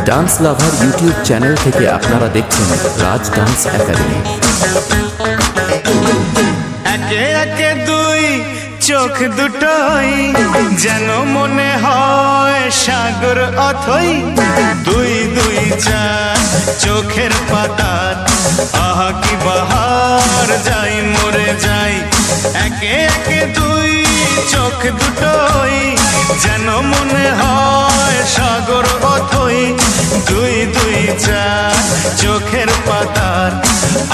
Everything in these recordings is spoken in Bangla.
ডান্স লাভার ইউটিউব চ্যানেল থেকে আপনারা দেখছেন রাজ ডান্স একাডেমি। একে একে দুই চোখ দুটোই যেন মনে হয় সাগর অথই, দুই দুই চার চোখের পাতার আহা কি বাহার, যাই মরে যাই। একে একে দুই চোখ দুটোই যেন মনে হয় সাগর অথই, দুই দুই চার চোখের পাতার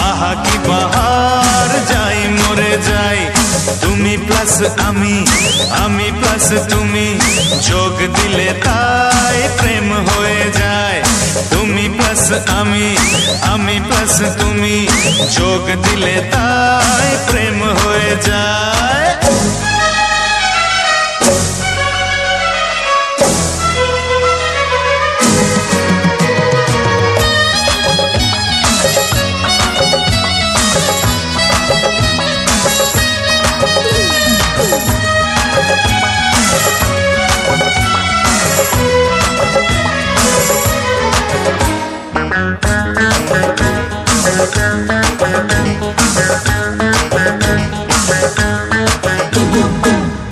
আহা কি বাহার, যাই মরে যাই। তুমি প্লাস আমি, আমি প্লাস তুমি, যোগ দিলে তাই প্রেম হয়ে যায়। তুমি প্লাস আমি, আমি প্লাস তুমি, যোগ দিলে তাই প্রেম হয়ে যায়।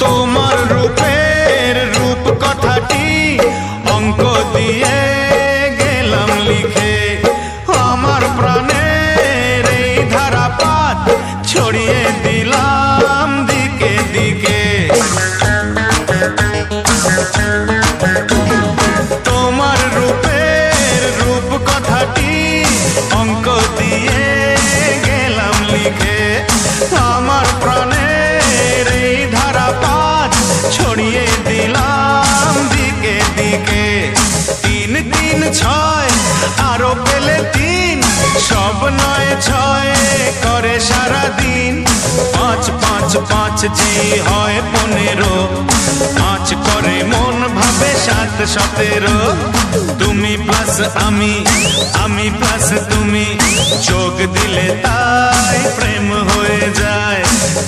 তোমার রূপের রূপ কথাটি অঙ্ক দিয়ে গেলাম লিখে, আমার প্রাণের এই ধারাপাত ছড়িয়ে দিলাম দিকে দিকে। তোমার রূপের রূপ কথাটি অঙ্ক দিয়ে গেলাম লিখে, আমার প্রাণের এই ধারাপাত ছড়িয়ে দিলাম দিকে দিকে। তিন তিন ছয় আরো পেলে তিন, সব নয় ছয় করে সারাদিন। পাঁচ পাঁচ পাঁচ জি হয় 15, পাঁচ করে মন ভাবে 7 17। তুমি প্লাস আমি, আমি প্লাস তুমি, যোগ দিলে তাই প্রেম হয়ে যায়।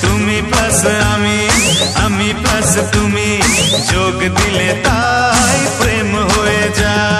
তুমি প্লাস আমি, আমি প্লাস তুমি, যোগ দিলে তাই প্রেম হয়ে যায়।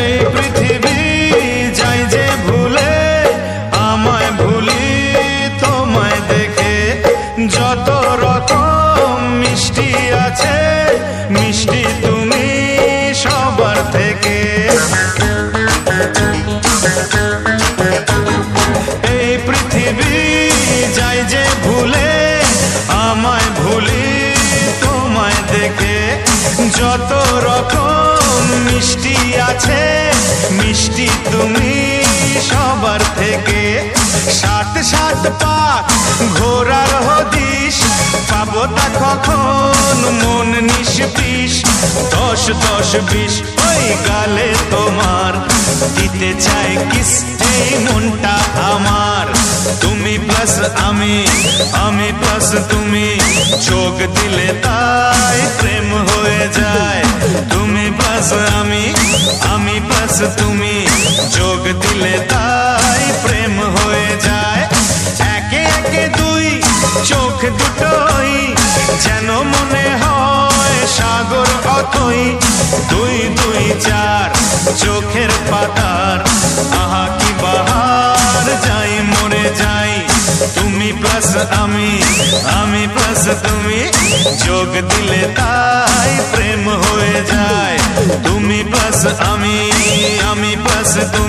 এই পৃথিবী যাই যে ভুলে, আমায় ভুলি তোমায় দেখে। যত রকম মিষ্টি আছে, মিষ্টি তুমি সবার থেকে। এই পৃথিবী যাই যে ভুলে, আমায় ভুলি তোমায় দেখে। যত রকম মিষ্টি আছে, মিষ্টি তুমি সবার থেকে। 7 7 পাক ঘোরার হদিশ, পাবো তা কখন মন নিষ্পিস। 10 10 20 ওই গালে তোমার, দিতে চাই কিস এই মনটা আমার। তুমি প্লাস আমি, আমি প্লাস তুমি, যোগ দিলে তাই প্রেম হয়ে যায়। তুমি প্লাস আমি, আমি প্লাস তুমি, যোগ দিলে তাই প্রেম হয়ে যায়। একে একে দুই চোখ দুটোই যেন মনে হয় সাগর অথই, দুই দুই চার চোখের পাতার আহা কি বাহার, যাই মরে যাই। তুমি প্লাস আমি, আমি প্লাস তুমি, যোগ দিলে তাই প্রেম হয়ে যায়। তুমি প্লাস আমি, আমি প্লাস তুমি।